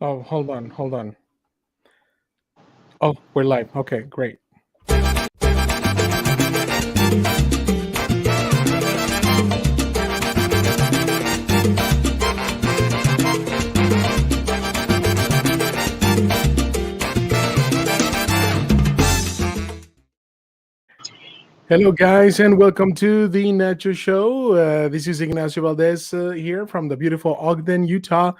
Oh, hold on, hold on. Oh, we're live. Okay, great. Hello, guys, and welcome to the Nacho Show. This is Ignacio Valdez here from the beautiful Ogden, Utah.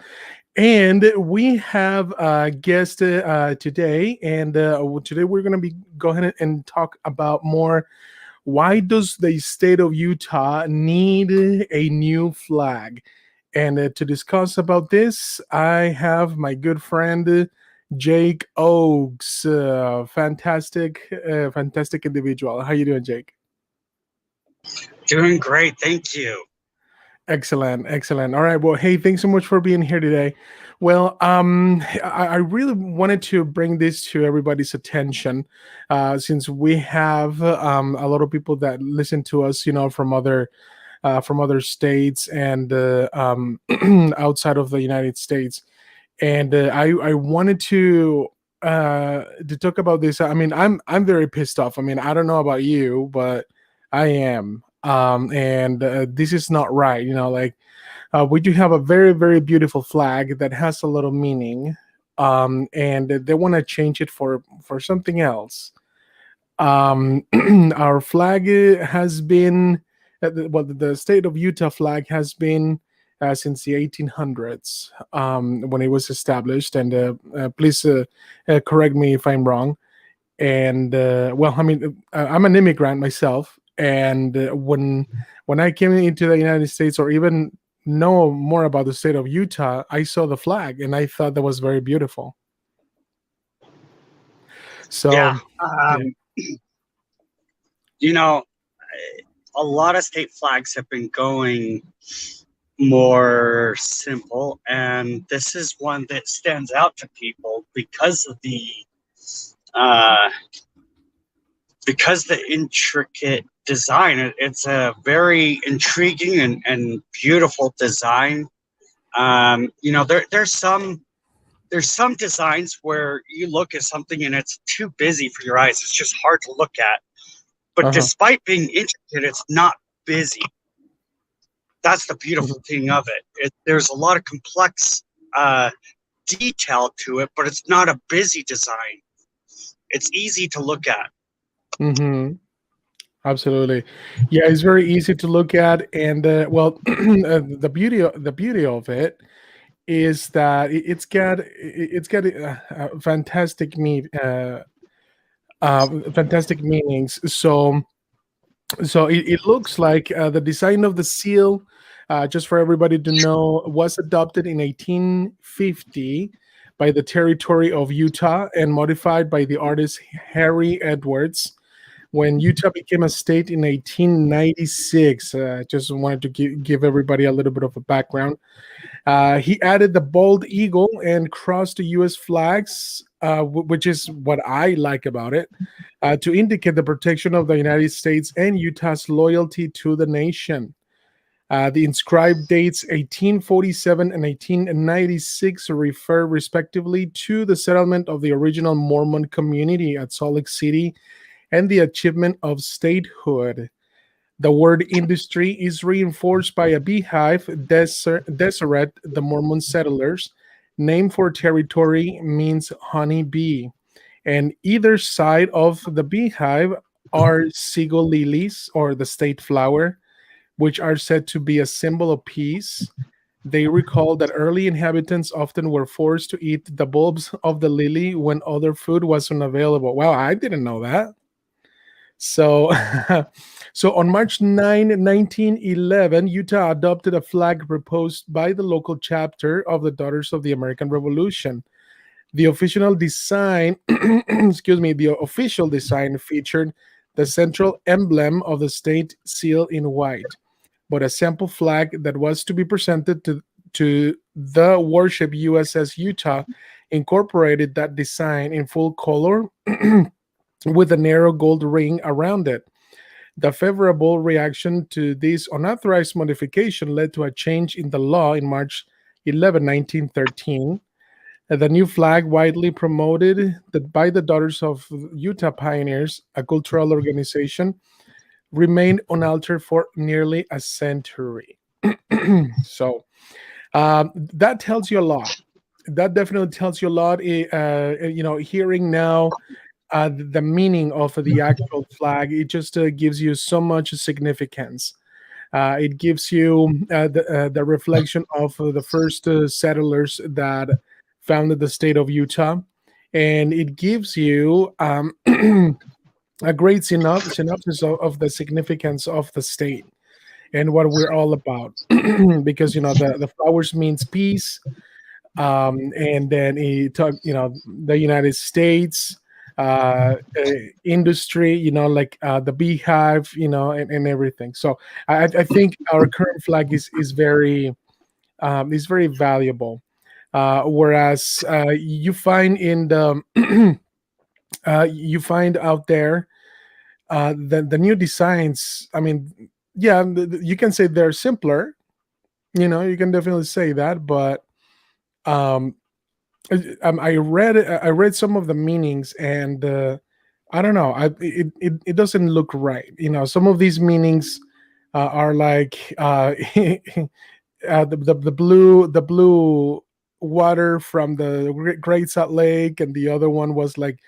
And we have a guest today. And today we're going to be go ahead and talk about more. Why does the state of Utah need a new flag? And to discuss about this, I have my good friend Jake Oaks. Fantastic individual. How you doing, Jake? Doing great, thank you. Excellent. All right. Well, hey, thanks so much for being here today. Well, I really wanted to bring this to everybody's attention, since we have a lot of people that listen to us, from other states and outside of the United States, and I wanted to talk about this. I mean, I'm very pissed off. I mean, I don't know about you, but I am. And this is not right. We do have a very beautiful flag that has a lot of meaning, and they want to change it for something else. Our flag has been the state of Utah flag has been since the 1800s, when it was established. And please correct me if I'm wrong. And I'm an immigrant myself, and when I came into the United States, or even know more about the state of Utah, I saw the flag and I thought that was very beautiful. So Yeah, yeah. you know, a lot of state flags have been going more simple, and this is one that stands out to people uh, because the intricate design. It's a very intriguing and beautiful design. There's some designs where you look at something and it's too busy for your eyes. It's just hard to look at. But despite being intricate, it's not busy. That's the beautiful thing of it. There's a lot of complex detail to it, but it's not a busy design. It's easy to look at. Mm-hmm. Absolutely, yeah. It's very easy to look at, and the beauty of it is that it's got fantastic meanings. So it looks like the design of the seal, just for everybody to know, was adopted in 1850 by the territory of Utah and modified by the artist Harry Edwards when Utah became a state in 1896. Just wanted to give everybody a little bit of a background. He added the bald eagle and cross to U.S. flags, which is what I like about it, to indicate the protection of the United States and Utah's loyalty to the nation. The inscribed dates 1847 and 1896 refer respectively to the settlement of the original Mormon community at Salt Lake City and the achievement of statehood. The word industry is reinforced by a beehive, Deseret, the Mormon settlers, name for territory means honey bee. And either side of the beehive are seagull lilies, or the state flower, which are said to be a symbol of peace. They recall that early inhabitants often were forced to eat the bulbs of the lily when other food was unavailable. Wow, I didn't know that. So, so on March 9, 1911, Utah adopted a flag proposed by the local chapter of the Daughters of the American Revolution. The official design, the official design featured the central emblem of the state seal in white, but a sample flag that was to be presented to the warship USS Utah incorporated that design in full color with a narrow gold ring around it. The favorable reaction to this unauthorized modification led to a change in the law in March 11, 1913. The new flag, widely promoted by the Daughters of Utah Pioneers, a cultural organization, remained unaltered for nearly a century. So that tells you a lot. That definitely tells you a lot. Hearing now the meaning of the actual flag, it just gives you so much significance. It gives you the reflection of the first settlers that founded the state of Utah, and it gives you a great synopsis of the significance of the state and what we're all about. Because the flowers means peace, and then he talked, the United States, industry, like the beehive, and everything. So I think our current flag is very valuable. Whereas you find in the you find out there the new designs. I mean, yeah, you can say they're simpler. You can definitely say that, but um, I read some of the meanings, and I don't know. It doesn't look right. Some of these meanings are like the blue water from the Great Salt Lake, and the other one was like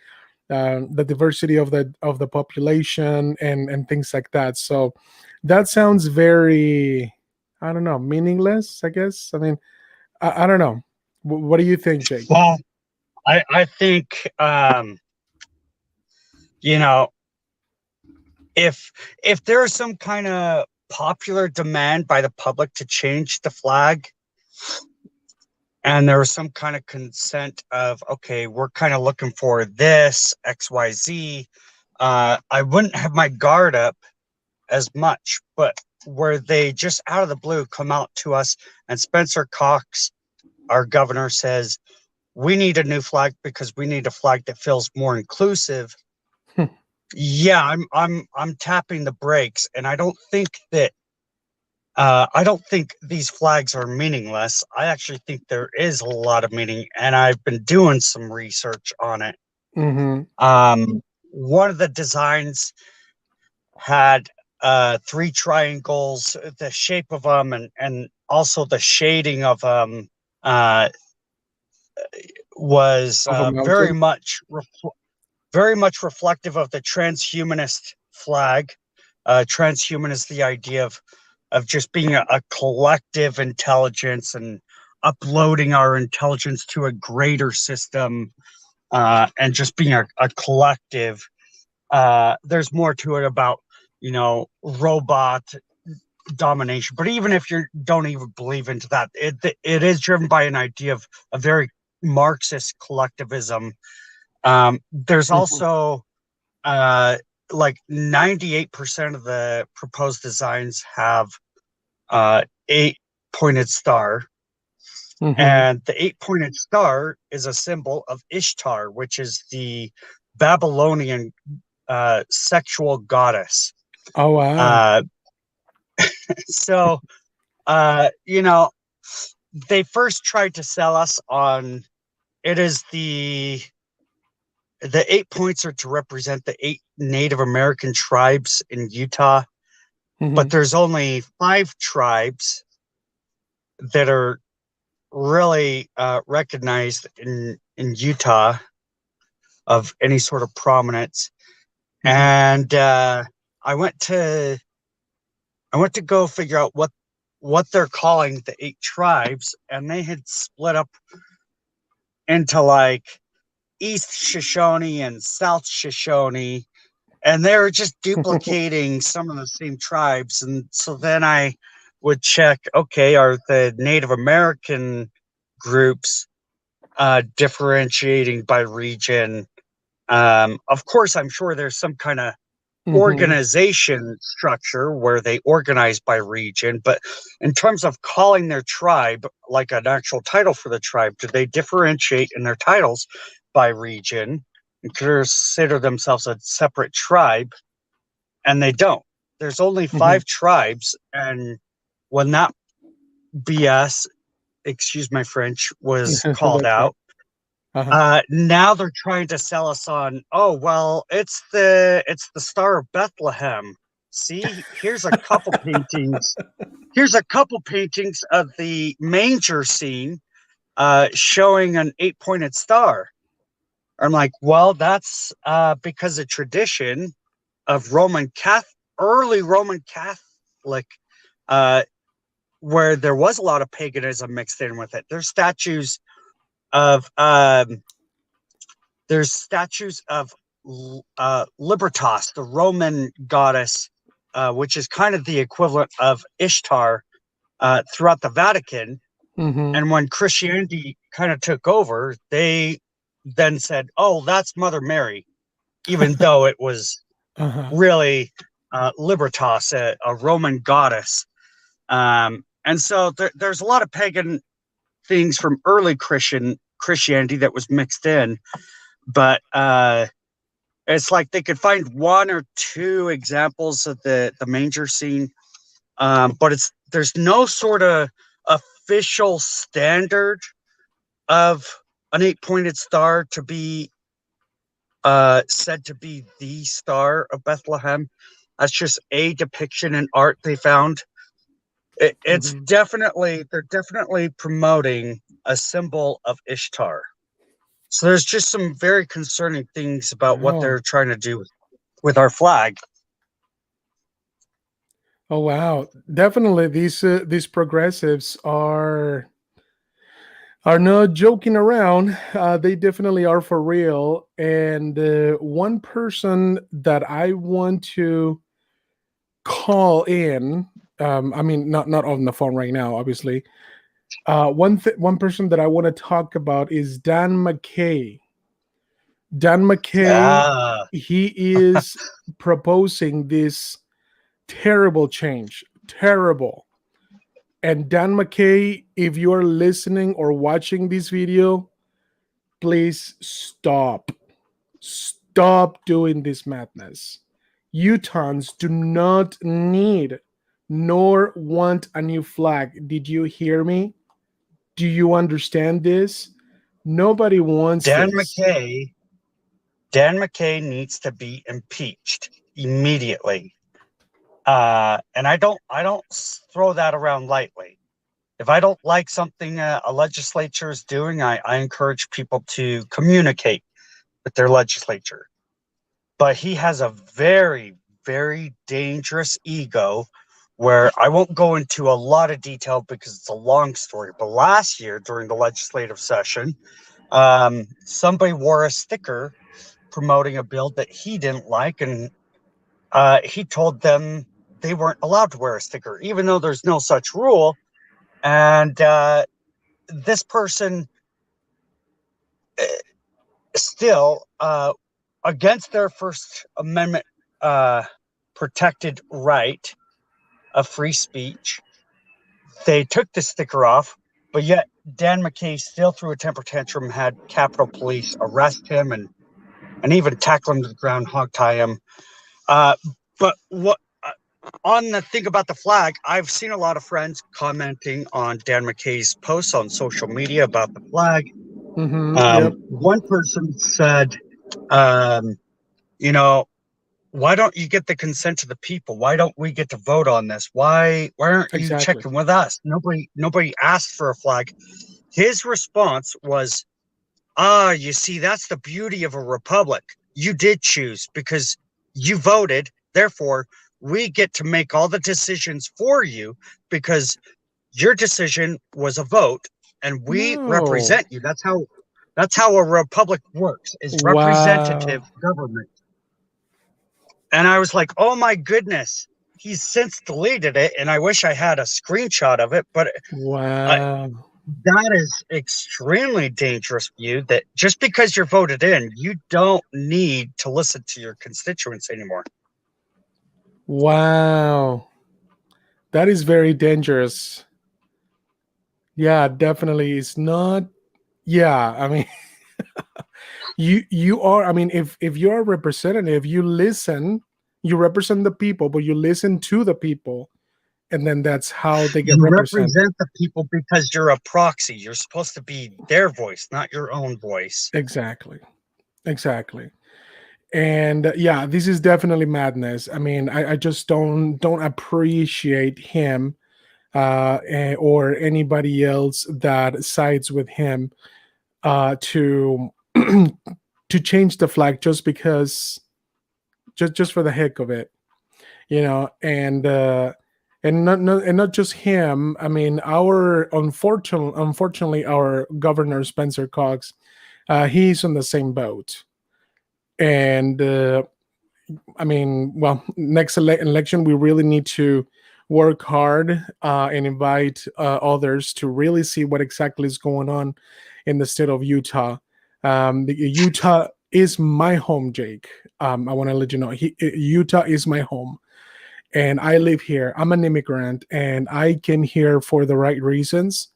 the diversity of the population and things like that. So that sounds very, I don't know, meaningless. I guess. I mean, I don't know. What do you think, Jake? Well, I think you know if there's some kind of popular demand by the public to change the flag, and there was some kind of consent of, okay, we're kind of looking for this XYZ, I wouldn't have my guard up as much. But where they just out of the blue come out to us, and Spencer Cox, our governor, says we need a new flag because we need a flag that feels more inclusive. Yeah, I'm tapping the brakes, and I don't think these flags are meaningless. I actually think there is a lot of meaning, and I've been doing some research on it. Mm-hmm. One of the designs had 3 triangles, the shape of them, and also the shading of them was Of a very mountain. much reflective of the transhumanist flag. Transhuman is the idea of just being a collective intelligence and uploading our intelligence to a greater system, and just being a collective. There's more to it about robot domination, but even if you don't even believe into that, it is driven by an idea of a very Marxist collectivism. There's Mhm. also like 98% of the proposed designs have 8-pointed star, Mhm. and the 8-pointed star is a symbol of Ishtar, which is the Babylonian sexual goddess. Oh wow. Uh, so they first tried to sell us on it is the 8 points are to represent the 8 Native American tribes in Utah, but Mhm. there's only 5 tribes that are really recognized in Utah of any sort of prominence. Mhm. And I went to go figure out what they're calling the 8 tribes, and they had split up into like East Shoshone and South Shoshone, and they were just duplicating some of the same tribes. And so then I would check, okay, are the Native American groups differentiating by region? Of course, I'm sure there's some kind of Mhm. organization structure where they organize by region, but in terms of calling their tribe, like an actual title for the tribe, do they differentiate in their titles by region and consider themselves a separate tribe? And they don't. There's only Mhm. 5 tribes, and when that BS, excuse my French, was called That's right. out, Now they're trying to sell us on, oh well, it's the Star of Bethlehem. See, here's a couple paintings of the manger scene, showing an 8-pointed star. I'm like, well, that's because of tradition of early Roman Catholic, uh, where there was a lot of paganism mixed in with it. Of there's statues of Libertas, the Roman goddess, which is kind of the equivalent of Ishtar, throughout the Vatican. Mm-hmm. And when Christianity kind of took over, they then said, "Oh, that's Mother Mary," even though it was really Libertas, a Roman goddess. And so there's a lot of pagan things from early Christianity that was mixed in, but it's like they could find one or two examples of the manger scene, but there's no sort of official standard of an 8-pointed star to be said to be the Star of Bethlehem. That's just a depiction in art they found. It's definitely, they're definitely promoting a symbol of Ishtar. So there's just some very concerning things about what they're trying to do with our flag. Oh wow! Definitely, these progressives are not joking around. They definitely are for real. And one person that I want to call in, I mean, not on the phone right now, obviously. One person that I want to talk about is Dan McKay. Dan McKay, Ah, he is proposing this terrible change, terrible. And Dan McKay, if you are listening or watching this video, please stop. Stop doing this madness. Utahns do not need nor want a new flag. Did you hear me? Do you understand this? Nobody wants Dan this. McKay. Dan McKay needs to be impeached immediately. And I don't throw that around lightly. If I don't like something a legislature is doing, I encourage people to communicate with their legislature. But he has a very, very dangerous ego where I won't go into a lot of detail because it's a long story. But last year during the legislative session, somebody wore a sticker promoting a bill that he didn't like, and he told them they weren't allowed to wear a sticker, even though there's no such rule. And this person still, against their First Amendment protected right of free speech, they took the sticker off, but yet Dan McKay still threw a temper tantrum, had Capitol Police arrest him and even tackle him to the ground, hog tie him. But what on the thing about the flag, I've seen a lot of friends commenting on Dan McKay's posts on social media about the flag. Yep. One person said, you know, why don't you get the consent of the people? Why don't we get to vote on this? Why aren't you Exactly. checking with us? Nobody asked for a flag. His response was, you see, that's the beauty of a republic. You did choose because you voted. Therefore, we get to make all the decisions for you because your decision was a vote and we No. represent you. That's how a republic works, is representative Wow. government. And I was like, oh my goodness, he's since deleted it. And I wish I had a screenshot of it, but Wow. that is extremely dangerous view that just because you're voted in, you don't need to listen to your constituents anymore. Wow. That is very dangerous. Yeah, definitely. It's not. Yeah, I mean, you are. I mean, if you're a representative, you listen. You represent the people, but you listen to the people. and then that's how they get You represented. represent the people because you're a proxy. You're supposed to be their voice, not your own voice. Exactly. And yeah, this is definitely madness. I mean, I just don't appreciate him or anybody else that sides with him to to change the flag just because, just for the heck of it, and not just him. I mean, our unfortunately our governor Spencer Cox, he's on the same boat. And I mean, well, next election we really need to work hard and invite others to really see what exactly is going on in the state of Utah. Utah is my home, Jake. I want to let you know, Utah is my home, and I live here. I'm an immigrant, and I came here for the right reasons.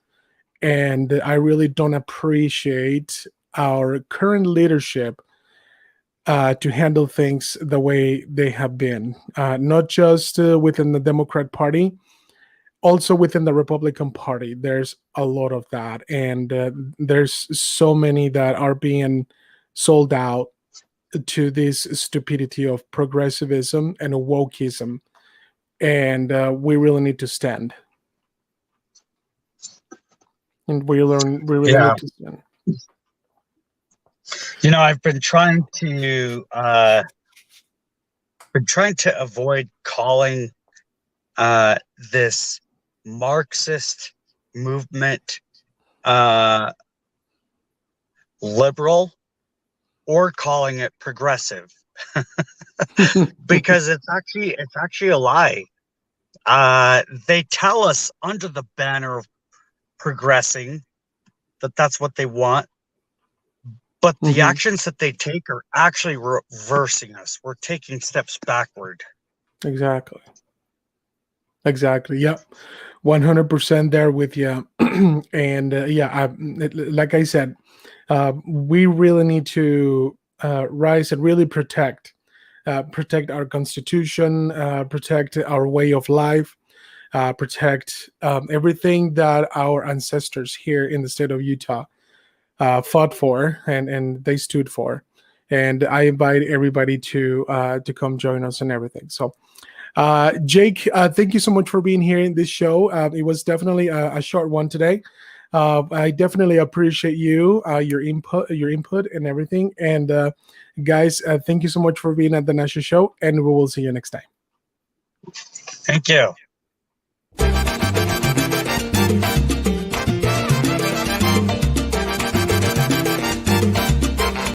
And I really don't appreciate our current leadership to handle things the way they have been, not just within the Democrat Party, also within the Republican Party. There's a lot of that, and there's so many that are being sold out to this stupidity of progressivism and wokeism, and we really need to stand. And we really Yeah. need to stand. I've been trying to avoid calling this Marxist movement liberal, or calling it progressive, because it's actually a lie. They tell us under the banner of progressing that that's what they want, but the actions that they take are actually reversing us. We're taking steps backward. Exactly. Yep. 100% there with you. And yeah, like I said, we really need to rise and really protect our constitution, protect our way of life, protect everything that our ancestors here in the state of Utah fought for, and they stood for. And I invite everybody to come join us and everything. So Jake, thank you so much for being here in this show. It was definitely a short one today. I definitely appreciate your input and everything. And guys, thank you so much for being at the Nasha Show, and we will see you next time. Thank you.